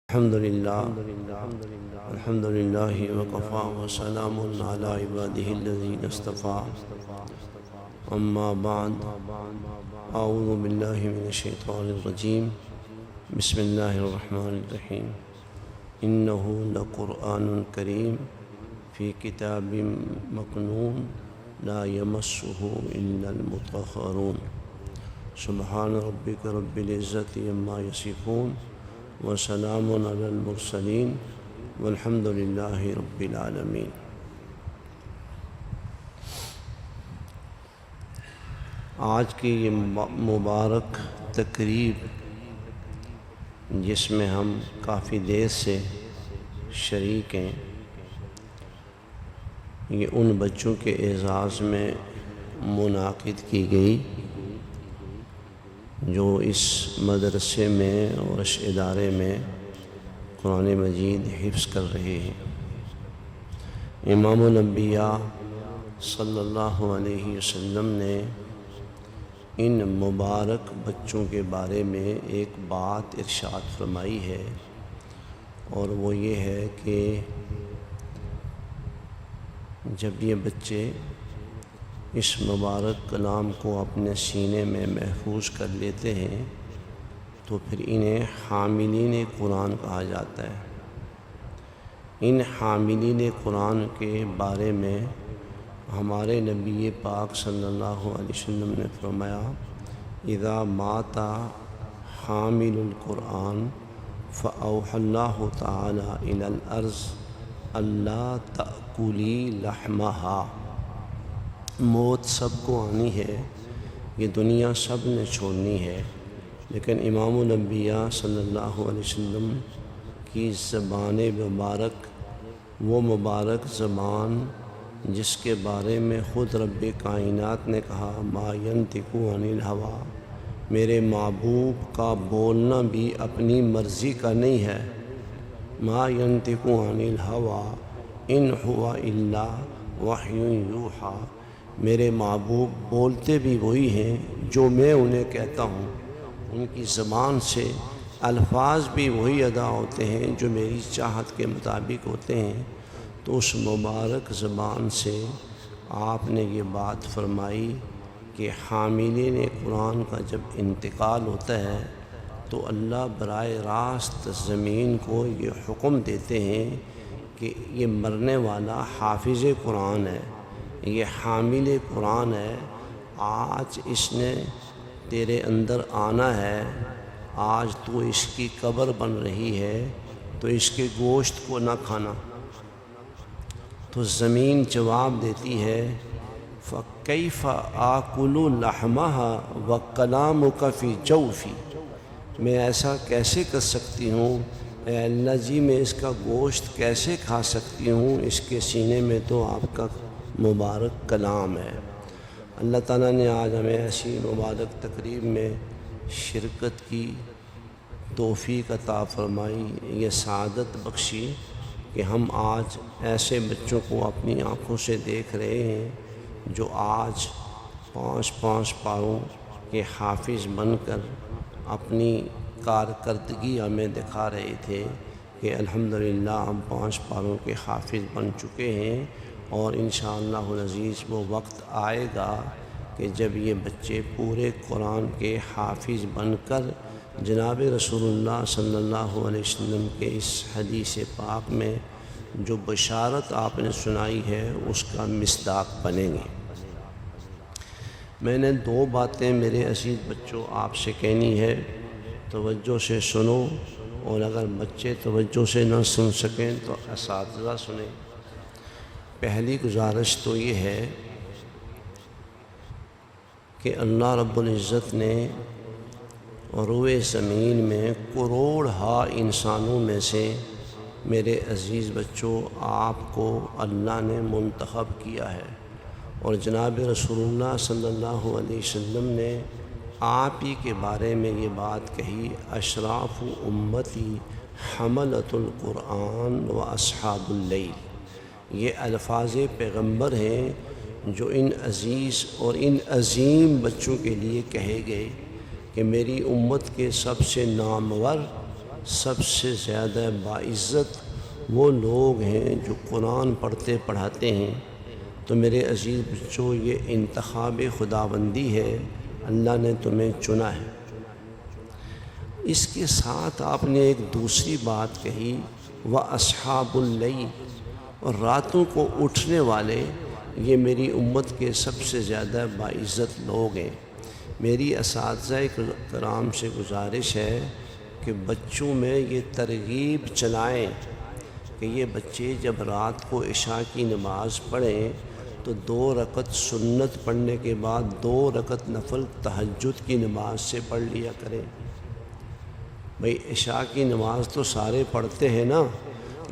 الحمد لله وكفى وسلام على عباده الذين اصطفى أما بعد أعوذ بالله من الشيطان الرجيم بسم الله الرحمن الرحيم إنه لقرآن كريم في كتاب مكنون لا يمسه إلا المطهرون سبحان ربك رب العزة عما يصفون وسلام علی المرسلین والحمد للہ رب العالمین۔ آج کی یہ مبارک تقریب جس میں ہم کافی دیر سے شریک ہیں، یہ ان بچوں کے اعزاز میں منعقد کی گئی جو اس مدرسے میں اور اس ادارے میں قرآن مجید حفظ کر رہے ہیں۔ امام الانبیاء صلی اللہ علیہ وسلم نے ان مبارک بچوں کے بارے میں ایک بات ارشاد فرمائی ہے، اور وہ یہ ہے کہ جب یہ بچے اس مبارک کلام کو اپنے سینے میں محفوظ کر لیتے ہیں تو پھر انہیں حاملین قرآن کہا جاتا ہے۔ ان حاملین قرآن کے بارے میں ہمارے نبی پاک صلی اللہ علیہ وسلم نے فرمایا، اذا مات حامل القرآن فأوحى اللہ تعالی الی الارض الا تأکلی لحمہا۔ موت سب کو آنی ہے، یہ دنیا سب نے چھوڑنی ہے، لیکن امام الانبیاء صلی اللہ علیہ وسلم کی زبان مبارک، وہ مبارک زبان جس کے بارے میں خود رب کائنات نے کہا ما ینطق عن الہویٰ، میرے محبوب کا بولنا بھی اپنی مرضی کا نہیں ہے۔ ما ینطق عن الہویٰ ان هو الا وحی یوحیٰ، میرے محبوب بولتے بھی وہی ہیں جو میں انہیں کہتا ہوں، ان کی زبان سے الفاظ بھی وہی ادا ہوتے ہیں جو میری چاہت کے مطابق ہوتے ہیں۔ تو اس مبارک زبان سے آپ نے یہ بات فرمائی کہ حاملین قرآن کا جب انتقال ہوتا ہے تو اللہ براہ راست زمین کو یہ حکم دیتے ہیں کہ یہ مرنے والا حافظ قرآن ہے، یہ حامل قرآن ہے، آج اس نے تیرے اندر آنا ہے، آج تو اس کی قبر بن رہی ہے تو اس کے گوشت کو نہ کھانا۔ تو زمین جواب دیتی ہے فَكَيْفَ آكُلُ لَحْمَهَا وَكَلَامُكَ فِي جَوْفِي، میں ایسا کیسے کر سکتی ہوں اے اللہ جی، میں اس کا گوشت کیسے کھا سکتی ہوں، اس کے سینے میں تو آپ کا مبارک کلام ہے۔ اللہ تعالیٰ نے آج ہمیں ایسی مبارک تقریب میں شرکت کی توفیق عطا فرمائی، یہ سعادت بخشی کہ ہم آج ایسے بچوں کو اپنی آنکھوں سے دیکھ رہے ہیں جو آج 5 پاروں کے حافظ بن کر اپنی کارکردگی ہمیں دکھا رہے تھے کہ الحمدللہ ہم 5 پاروں کے حافظ بن چکے ہیں، اور انشاءاللہ العزیز وہ وقت آئے گا کہ جب یہ بچے پورے قرآن کے حافظ بن کر جناب رسول اللہ صلی اللہ علیہ وسلم کے اس حدیث پاک میں جو بشارت آپ نے سنائی ہے اس کا مصداق بنیں گے۔ میں نے 2 باتیں میرے عزیز بچوں آپ سے کہنی ہے، توجہ سے سنو، اور اگر بچے توجہ سے نہ سن سکیں تو اساتذہ سنیں۔ پہلی گزارش تو یہ ہے کہ اللہ رب العزت نے روئے زمین میں کروڑہا انسانوں میں سے میرے عزیز بچوں آپ کو اللہ نے منتخب کیا ہے، اور جناب رسول اللہ صلی اللہ علیہ وسلم نے آپ ہی کے بارے میں یہ بات کہی، اشراف امتی حملۃ القرآن و اصحاب اللیل، یہ الفاظ پیغمبر ہیں جو ان عزیز اور ان عظیم بچوں کے لیے کہے گئے کہ میری امت کے سب سے نامور سب سے زیادہ باعزت وہ لوگ ہیں جو قرآن پڑھتے پڑھاتے ہیں۔ تو میرے عزیز بچوں، یہ انتخاب خداوندی ہے، اللہ نے تمہیں چنا ہے۔ اس کے ساتھ آپ نے ایک دوسری بات کہی، وَأَصْحَابُ اللَّيْلِ، اور راتوں کو اٹھنے والے، یہ میری امت کے سب سے زیادہ باعزت لوگ ہیں۔ میری اساتذہ کرام سے گزارش ہے کہ بچوں میں یہ ترغیب چلائیں کہ یہ بچے جب رات کو عشاء کی نماز پڑھیں تو 2 رکعت سنت پڑھنے کے بعد 2 رکعت نفل تہجد کی نماز سے پڑھ لیا کریں۔ بھئی عشاء کی نماز تو سارے پڑھتے ہیں نا،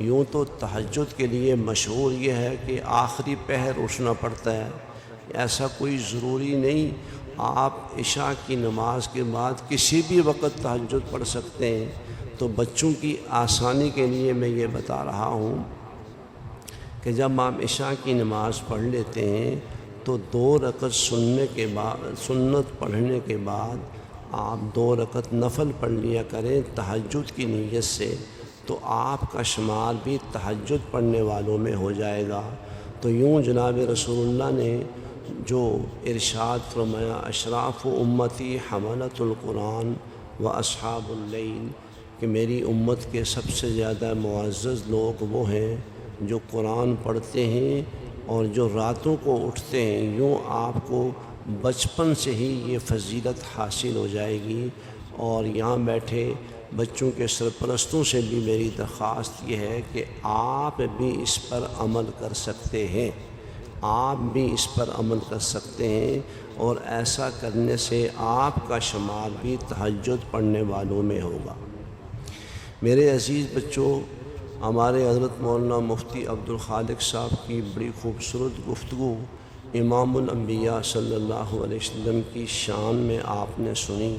یوں تو تہجد کے لیے مشہور یہ ہے کہ آخری پہر اٹھنا پڑتا ہے، ایسا کوئی ضروری نہیں، آپ عشاء کی نماز کے بعد کسی بھی وقت تہجد پڑھ سکتے ہیں۔ تو بچوں کی آسانی کے لیے میں یہ بتا رہا ہوں کہ جب آپ عشاء کی نماز پڑھ لیتے ہیں تو 2 رکعت سنت پڑھنے کے بعد آپ 2 رکعت نفل پڑھ لیا کریں تہجد کی نیت سے، تو آپ کا شمار بھی تہجد پڑھنے والوں میں ہو جائے گا۔ تو یوں جناب رسول اللہ نے جو ارشاد فرمایا، اشراف امتی حملۃ القرآن و اصحاب اللیل، کہ میری امت کے سب سے زیادہ معزز لوگ وہ ہیں جو قرآن پڑھتے ہیں اور جو راتوں کو اٹھتے ہیں۔ یوں آپ کو بچپن سے ہی یہ فضیلت حاصل ہو جائے گی۔ اور یہاں بیٹھے بچوں کے سرپرستوں سے بھی میری درخواست یہ ہے کہ آپ بھی اس پر عمل کر سکتے ہیں، آپ بھی اس پر عمل کر سکتے ہیں، اور ایسا کرنے سے آپ کا شمار بھی تہجد پڑھنے والوں میں ہوگا۔ میرے عزیز بچوں، ہمارے حضرت مولانا مفتی عبدالخالق صاحب کی بڑی خوبصورت گفتگو امام الانبیاء صلی اللہ علیہ وسلم کی شان میں آپ نے سنی۔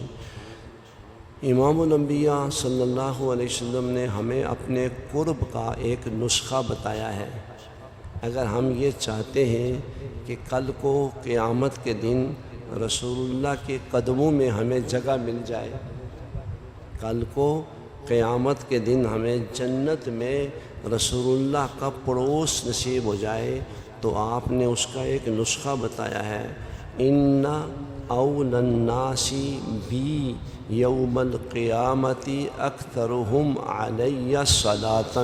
امام الانبیاء صلی اللہ علیہ وسلم نے ہمیں اپنے قرب کا ایک نسخہ بتایا ہے۔ اگر ہم یہ چاہتے ہیں کہ کل کو قیامت کے دن رسول اللہ کے قدموں میں ہمیں جگہ مل جائے، کل کو قیامت کے دن ہمیں جنت میں رسول اللہ کا پڑوس نصیب ہو جائے، تو آپ نے اس کا ایک نسخہ بتایا ہے، ان اول الناس بی یوم القیامت اکثرہم علی صلاۃ،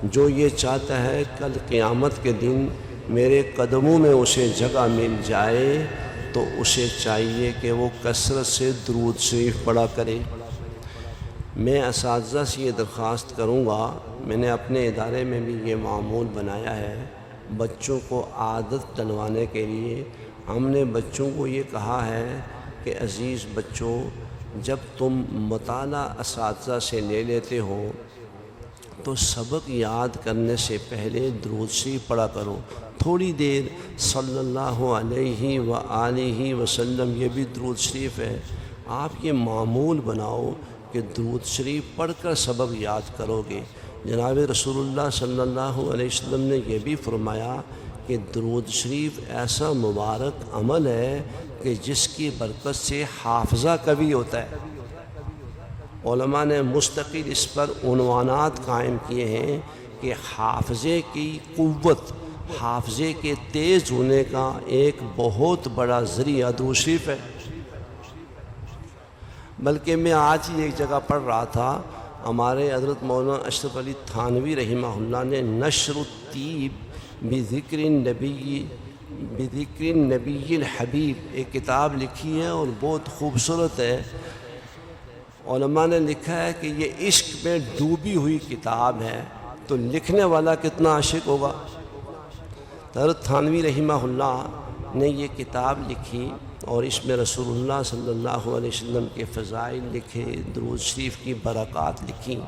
جو یہ چاہتا ہے کل قیامت کے دن میرے قدموں میں اسے جگہ مل جائے تو اسے چاہیے کہ وہ کثرت سے درود شریف پڑھا کرے۔ میں اساتذہ سے یہ درخواست کروں گا، میں نے اپنے ادارے میں بھی یہ معمول بنایا ہے، بچوں کو عادت ڈلوانے کے لیے ہم نے بچوں کو یہ کہا ہے کہ عزیز بچوں، جب تم مطالعہ اساتذہ سے لے لیتے ہو تو سبق یاد کرنے سے پہلے درود شریف پڑھا کرو، تھوڑی دیر صلی اللہ علیہ وآلہ وسلم، یہ بھی درود شریف ہے۔ آپ یہ معمول بناؤ کہ درود شریف پڑھ کر سبق یاد کرو گے۔ جناب رسول اللہ صلی اللہ علیہ وسلم نے یہ بھی فرمایا کہ درود شریف ایسا مبارک عمل ہے کہ جس کی برکت سے حافظہ قوی ہوتا ہے۔ علماء نے مستقل اس پر عنوانات قائم کیے ہیں کہ حافظے کی قوت، حافظے کے تیز ہونے کا ایک بہت بڑا ذریعہ درود شریف ہے۔ بلکہ میں آج ہی ایک جگہ پڑھ رہا تھا، ہمارے حضرت مولانا اشرف علی تھانوی رحمہ اللہ نے نشر الطیب بذکر النبی الحبیب ایک کتاب لکھی ہے اور بہت خوبصورت ہے۔ علماء نے لکھا ہے کہ یہ عشق میں ڈوبی ہوئی کتاب ہے، تو لکھنے والا کتنا عاشق ہوگا۔ حضرت تھانوی رحمہ اللہ نے یہ کتاب لکھی اور اس میں رسول اللہ صلی اللہ علیہ وسلم کے فضائل لکھے، درود شریف کی برکات لکھی۔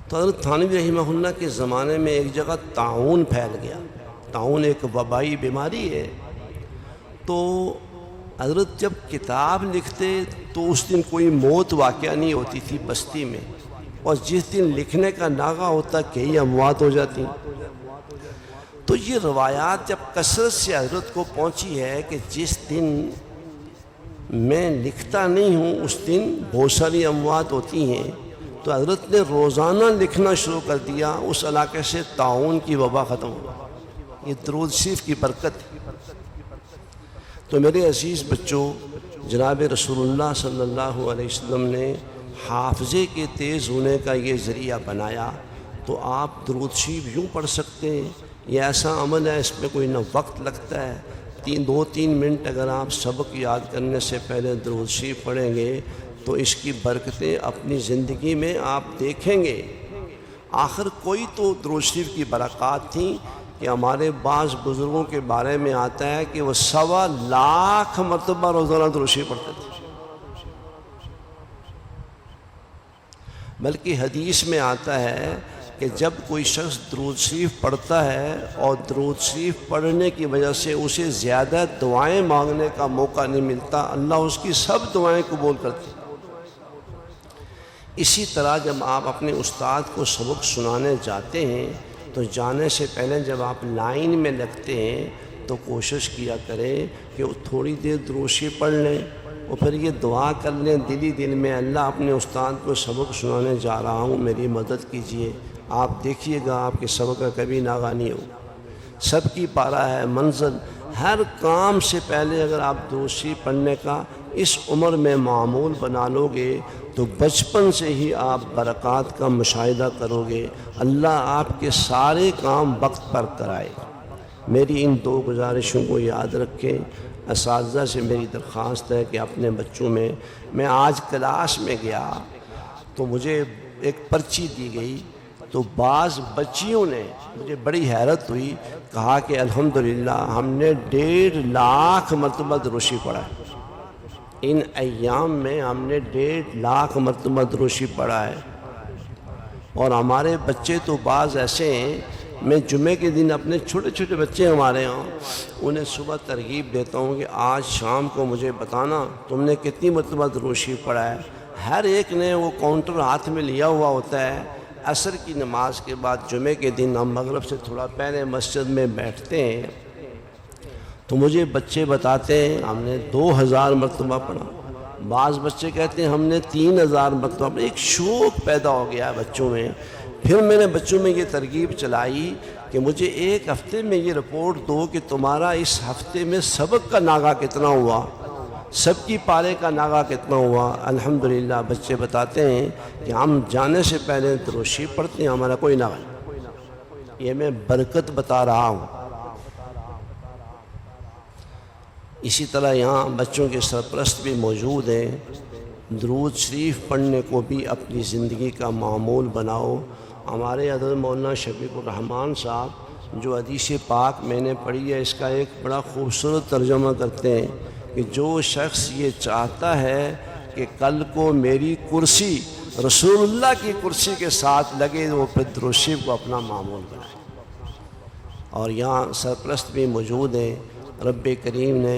تو حضرت تھانوی رحمہ اللہ کے زمانے میں ایک جگہ طاعون پھیل گیا۔ طاعون ایک وبائی بیماری ہے۔ تو حضرت جب کتاب لکھتے تو اس دن کوئی موت واقعہ نہیں ہوتی تھی بستی میں، اور جس دن لکھنے کا ناغہ ہوتا کئی اموات ہو جاتی۔ تو یہ روایات جب کثرت سے حضرت کو پہنچی ہے کہ جس دن میں لکھتا نہیں ہوں، اس دن بہت ساری اموات ہوتی ہیں، تو حضرت نے روزانہ لکھنا شروع کر دیا، اس علاقے سے طاعون کی وبا ختم ہوا۔ یہ درود شریف کی برکت ہے۔ تو میرے عزیز بچوں، جناب رسول اللہ صلی اللہ علیہ وسلم نے حافظے کے تیز ہونے کا یہ ذریعہ بنایا، تو آپ درود شریف یوں پڑھ سکتے ہیں۔ یہ ایسا عمل ہے، اس میں کوئی نہ وقت لگتا ہے، 2-3 منٹ اگر آپ سبق یاد کرنے سے پہلے درود شریف پڑھیں گے تو اس کی برکتیں اپنی زندگی میں آپ دیکھیں گے۔ آخر کوئی تو درود شریف کی برکات تھیں کہ ہمارے بعض بزرگوں کے بارے میں آتا ہے کہ وہ 1.25 لاکھ مرتبہ روزانہ درود شریف پڑھتے تھے۔ بلکہ حدیث میں آتا ہے کہ جب کوئی شخص درود شریف پڑھتا ہے اور درود شریف پڑھنے کی وجہ سے اسے زیادہ دعائیں مانگنے کا موقع نہیں ملتا، اللہ اس کی سب دعائیں قبول کرتے ہیں۔ اسی طرح جب آپ اپنے استاد کو سبق سنانے جاتے ہیں تو جانے سے پہلے جب آپ لائن میں لگتے ہیں تو کوشش کیا کریں کہ وہ تھوڑی دیر درود شریف پڑھ لیں اور پھر یہ دعا کر لیں دلی دل میں، اللہ اپنے استاد کو سبق سنانے جا رہا ہوں، میری مدد کیجیے۔ آپ دیکھیے گا آپ کے سبق کا کبھی ناغہ نہیں ہو۔ سب کی پارہ ہے منزل، ہر کام سے پہلے اگر آپ درود شریف پڑھنے کا اس عمر میں معمول بنا لو گے تو بچپن سے ہی آپ برکات کا مشاہدہ کرو گے، اللہ آپ کے سارے کام وقت پر کرائے گا۔ میری ان 2 گزارشوں کو یاد رکھیں۔ اساتذہ سے میری درخواست ہے کہ اپنے بچوں میں آج کلاس میں گیا تو مجھے ایک پرچی دی گئی، تو بعض بچیوں نے مجھے بڑی حیرت ہوئی، کہا کہ الحمدللہ ہم نے 1.5 لاکھ مرتبہ درود شریف پڑھا ہے۔ ان ایام میں ہم نے 1.5 لاکھ مرتبہ درود شریف پڑھا ہے۔ اور ہمارے بچے تو بعض ایسے ہیں، میں جمعے کے دن اپنے چھوٹے چھوٹے بچے ہمارے ہاں انہیں صبح ترغیب دیتا ہوں کہ آج شام کو مجھے بتانا تم نے کتنی مرتبہ درود شریف پڑھا ہے۔ ہر ایک نے وہ کاؤنٹر ہاتھ میں لیا ہوا ہوتا ہے۔ عصر کی نماز کے بعد جمعے کے دن ہم مغرب سے تھوڑا پہلے مسجد میں بیٹھتے ہیں تو مجھے بچے بتاتے ہیں ہم نے 2000 مرتبہ پڑھا، بعض بچے کہتے ہیں ہم نے 3000 مرتبہ پڑھا۔ ایک شوق پیدا ہو گیا بچوں میں۔ پھر میں نے بچوں میں یہ ترغیب چلائی کہ مجھے ایک ہفتے میں یہ رپورٹ دو کہ تمہارا اس ہفتے میں سبق کا ناغہ کتنا ہوا، سب کی پارے کا ناغہ کتنا ہوا۔ الحمدللہ بچے بتاتے ہیں کہ ہم جانے سے پہلے درود شریف پڑھتے ہیں، ہمارا کوئی ناغہ نہیں۔ یہ میں برکت بتا رہا ہوں۔ اسی طرح یہاں بچوں کے سرپرست بھی موجود ہیں، درود شریف پڑھنے کو بھی اپنی زندگی کا معمول بناؤ۔ ہمارے حضرت مولانا شفیق الرحمان صاحب جو حدیث پاک میں نے پڑھی ہے، اس کا ایک بڑا خوبصورت ترجمہ کرتے ہیں کہ جو شخص یہ چاہتا ہے کہ کل کو میری کرسی رسول اللہ کی کرسی کے ساتھ لگے، وہ پھر درود شریف کو اپنا معمول بنائے۔ اور یہاں سرپرست بھی موجود ہیں۔ رب کریم نے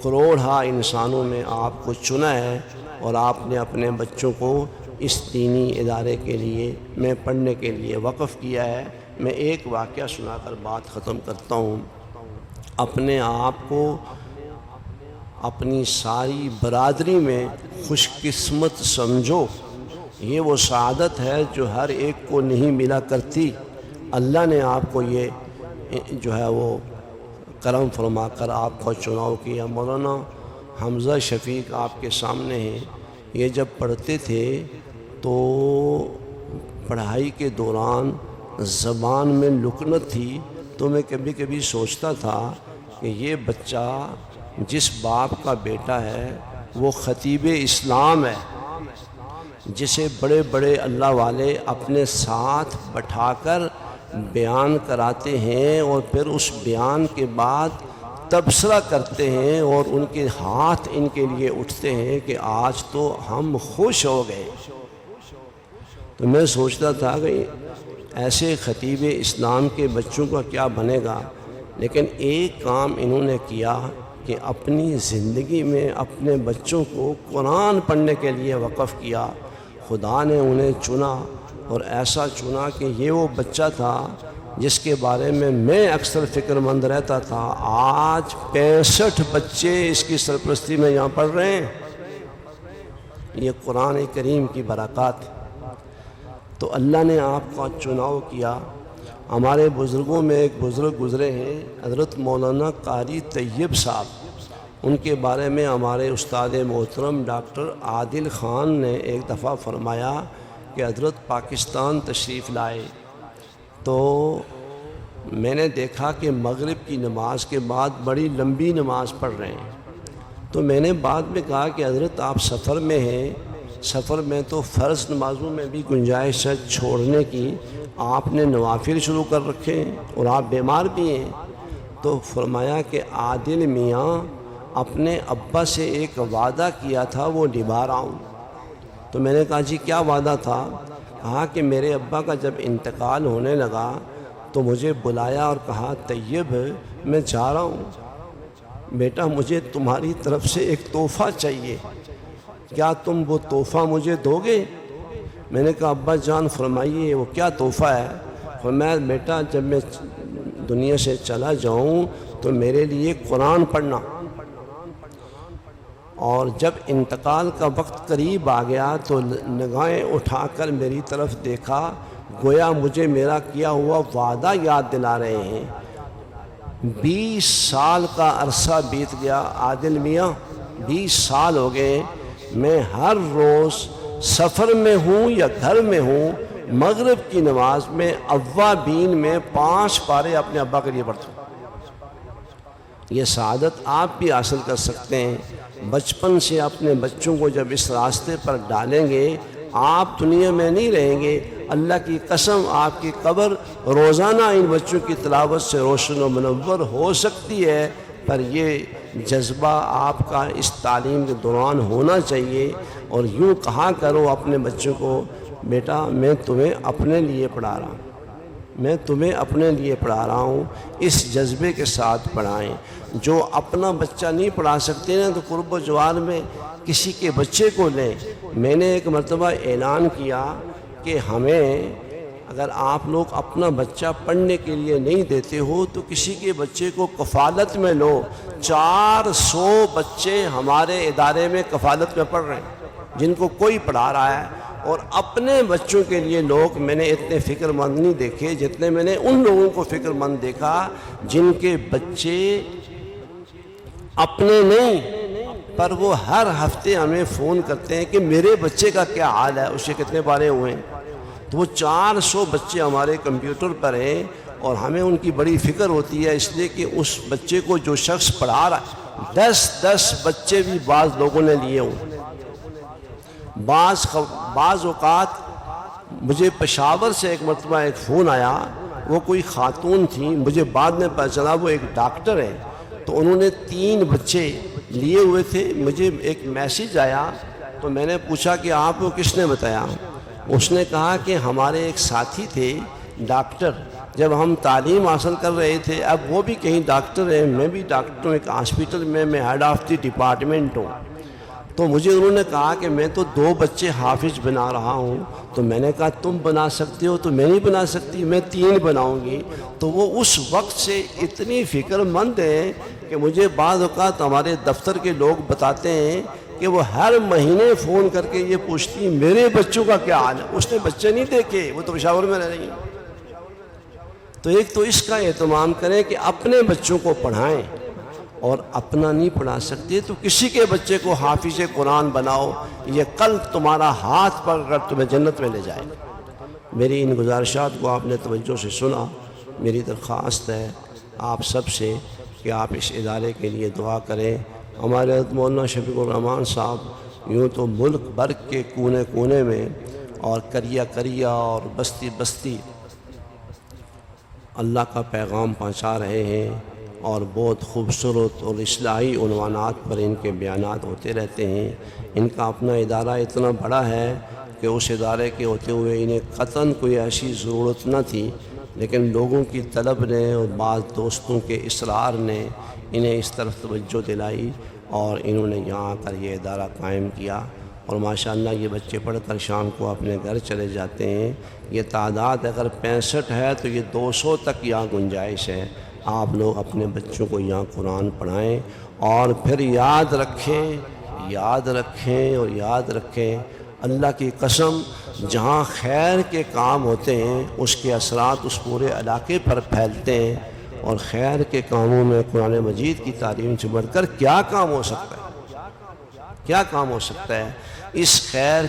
کروڑہا انسانوں میں آپ کو چنا ہے اور آپ نے اپنے بچوں کو اس دینی ادارے کے لیے میں پڑھنے کے لیے وقف کیا ہے۔ میں ایک واقعہ سنا کر بات ختم کرتا ہوں۔ اپنے آپ کو اپنی ساری برادری میں خوش قسمت سمجھو، یہ وہ سعادت ہے جو ہر ایک کو نہیں ملا کرتی۔ اللہ نے آپ کو یہ جو ہے وہ کرم فرما کر آپ کا چناؤ کیا۔ مولانا حمزہ شفیق آپ کے سامنے ہیں۔ یہ جب پڑھتے تھے تو پڑھائی کے دوران زبان میں لکنت تھی، تو میں کبھی کبھی سوچتا تھا کہ یہ بچہ جس باپ کا بیٹا ہے وہ خطیب اسلام ہے، جسے بڑے بڑے اللہ والے اپنے ساتھ بٹھا کر بیان کراتے ہیں اور پھر اس بیان کے بعد تبصرہ کرتے ہیں اور ان کے ہاتھ ان کے لیے اٹھتے ہیں کہ آج تو ہم خوش ہو گئے۔ تو میں سوچتا تھا کہ ایسے خطیب اسلام کے بچوں کا کیا بنے گا، لیکن ایک کام انہوں نے کیا کہ اپنی زندگی میں اپنے بچوں کو قرآن پڑھنے کے لیے وقف کیا۔ خدا نے انہیں چنا اور ایسا چنا کہ یہ وہ بچہ تھا جس کے بارے میں اکثر فکر مند رہتا تھا، آج 65 بچے اس کی سرپرستی میں یہاں پڑھ رہے ہیں۔ یہ قرآن کریم کی برکات۔ تو اللہ نے آپ کا چناؤ کیا۔ ہمارے بزرگوں میں ایک بزرگ گزرے ہیں، حضرت مولانا قاری طیب صاحب۔ ان کے بارے میں ہمارے استاد محترم ڈاکٹر عادل خان نے ایک دفعہ فرمایا کہ حضرت پاکستان تشریف لائے تو میں نے دیکھا کہ مغرب کی نماز کے بعد بڑی لمبی نماز پڑھ رہے ہیں۔ تو میں نے بعد میں کہا کہ حضرت آپ سفر میں ہیں، سفر میں تو فرض نمازوں میں بھی گنجائش ہے چھوڑنے کی، آپ نے نوافل شروع کر رکھے ہیں اور آپ بیمار بھی ہیں۔ تو فرمایا کہ عادل میاں اپنے ابا سے ایک وعدہ کیا تھا وہ نبھا رہا ہوں۔ تو میں نے کہا جی کیا وعدہ تھا؟ کہا کہ میرے ابا کا جب انتقال ہونے لگا تو مجھے بلایا اور کہا طیب میں جا رہا ہوں، بیٹا مجھے تمہاری طرف سے ایک تحفہ چاہیے، کیا تم وہ تحفہ مجھے دو گے؟ میں نے کہا ابا جان فرمائیے وہ کیا تحفہ ہے؟ فرمایا بیٹا جب میں دنیا سے چلا جاؤں تو میرے لیے قرآن پڑھنا، اور جب انتقال کا وقت قریب آ گیا تو نگاہیں اٹھا کر میری طرف دیکھا، گویا مجھے میرا کیا ہوا وعدہ یاد دلا رہے ہیں۔ 20 سال کا عرصہ بیت گیا عادل میاں، 20 سال ہو گئے، میں ہر روز سفر میں ہوں یا گھر میں ہوں، مغرب کی نماز میں اوابین میں 5 پارے اپنے ابا کے لیے پڑھتا ہوں۔ یہ سعادت آپ بھی حاصل کر سکتے ہیں۔ بچپن سے اپنے بچوں کو جب اس راستے پر ڈالیں گے، آپ دنیا میں نہیں رہیں گے، اللہ کی قسم آپ کی قبر روزانہ ان بچوں کی تلاوت سے روشن و منور ہو سکتی ہے، پر یہ جذبہ آپ کا اس تعلیم کے دوران ہونا چاہیے۔ اور یوں کہا کرو اپنے بچوں کو، بیٹا میں تمہیں اپنے لیے پڑھا رہا ہوں، میں تمہیں اپنے لیے پڑھا رہا ہوں، اس جذبے کے ساتھ پڑھائیں۔ جو اپنا بچہ نہیں پڑھا سکتے نا تو قرب و جوار میں کسی کے بچے کو لیں۔ میں نے ایک مرتبہ اعلان کیا کہ ہمیں اگر آپ لوگ اپنا بچہ پڑھنے کے لیے نہیں دیتے ہو تو کسی کے بچے کو کفالت میں لو۔ 400 بچے ہمارے ادارے میں کفالت میں پڑھ رہے ہیں جن کو کوئی پڑھا رہا ہے، اور اپنے بچوں کے لیے لوگ میں نے اتنے فکر مند نہیں دیکھے جتنے میں نے ان لوگوں کو فکر مند دیکھا جن کے بچے اپنے نہیں، پر وہ ہر ہفتے ہمیں فون کرتے ہیں کہ میرے بچے کا کیا حال ہے، اسے کتنے بارے ہوئے ہیں۔ تو وہ 400 بچے ہمارے کمپیوٹر پر ہیں اور ہمیں ان کی بڑی فکر ہوتی ہے، اس لیے کہ اس بچے کو جو شخص پڑھا رہا ہے 10 بچے بھی بعض لوگوں نے لیے ہوں۔ بعض اوقات مجھے پشاور سے ایک مرتبہ ایک فون آیا، وہ کوئی خاتون تھی، مجھے بعد میں پتہ چلا وہ ایک ڈاکٹر ہے، تو انہوں نے 3 بچے لیے ہوئے تھے۔ مجھے ایک میسیج آیا تو میں نے پوچھا کہ آپ کو کس نے بتایا؟ اس نے کہا کہ ہمارے ایک ساتھی تھے ڈاکٹر، جب ہم تعلیم حاصل کر رہے تھے، اب وہ بھی کہیں ڈاکٹر ہیں، میں بھی ڈاکٹر ہوں، ایک ہاسپٹل میں ہیڈ آف دی ڈپارٹمنٹ ہوں، تو مجھے انہوں نے کہا کہ میں تو 2 بچے حافظ بنا رہا ہوں۔ تو میں نے کہا تم بنا سکتے ہو تو میں نہیں بنا سکتی، میں 3 بناؤں گی۔ تو وہ اس وقت سے اتنی فکر مند ہیں کہ مجھے بعض اوقات ہمارے دفتر کے لوگ بتاتے ہیں کہ وہ ہر مہینے فون کر کے یہ پوچھتی میرے بچوں کا کیا حال ہے۔ اس نے بچے نہیں دیکھے، وہ تو پشاور میں رہ رہی ہیں۔ تو ایک تو اس کا اہتمام کریں کہ اپنے بچوں کو پڑھائیں، اور اپنا نہیں پڑھا سکتے تو کسی کے بچے کو حافظ قرآن بناؤ، یہ کل تمہارا ہاتھ پکڑ کر تمہیں جنت میں لے جائے۔ میری ان گزارشات کو آپ نے توجہ سے سنا۔ میری درخواست ہے آپ سب سے کہ آپ اس ادارے کے لیے دعا کریں۔ ہمارے مولانا شفیق الرحمان صاحب یوں تو ملک بھر کے کونے کونے میں اور کریا کریا اور بستی بستی اللہ کا پیغام پہنچا رہے ہیں، اور بہت خوبصورت اور اصلاحی عنوانات پر ان کے بیانات ہوتے رہتے ہیں۔ ان کا اپنا ادارہ اتنا بڑا ہے کہ اس ادارے کے ہوتے ہوئے انہیں قطعاً کوئی ایسی ضرورت نہ تھی، لیکن لوگوں کی طلب نے اور بعض دوستوں کے اصرار نے انہیں اس طرف توجہ دلائی اور انہوں نے یہاں آ کر یہ ادارہ قائم کیا۔ اور ماشاءاللہ یہ بچے پڑھ کر شام کو اپنے گھر چلے جاتے ہیں۔ یہ تعداد اگر 65 ہے تو یہ 200 تک یہاں گنجائش ہے۔ آپ لوگ اپنے بچوں کو یہاں قرآن پڑھائیں، اور پھر یاد رکھیں اور یاد رکھیں، اللہ کی قسم، جہاں خیر کے کام ہوتے ہیں اس کے اثرات اس پورے علاقے پر پھیلتے ہیں، اور خیر کے کاموں میں قرآن مجید کی تعلیم سے بڑھ کر کیا کام ہو سکتا ہے؟ کیا کام ہو سکتا ہے؟ اس خیر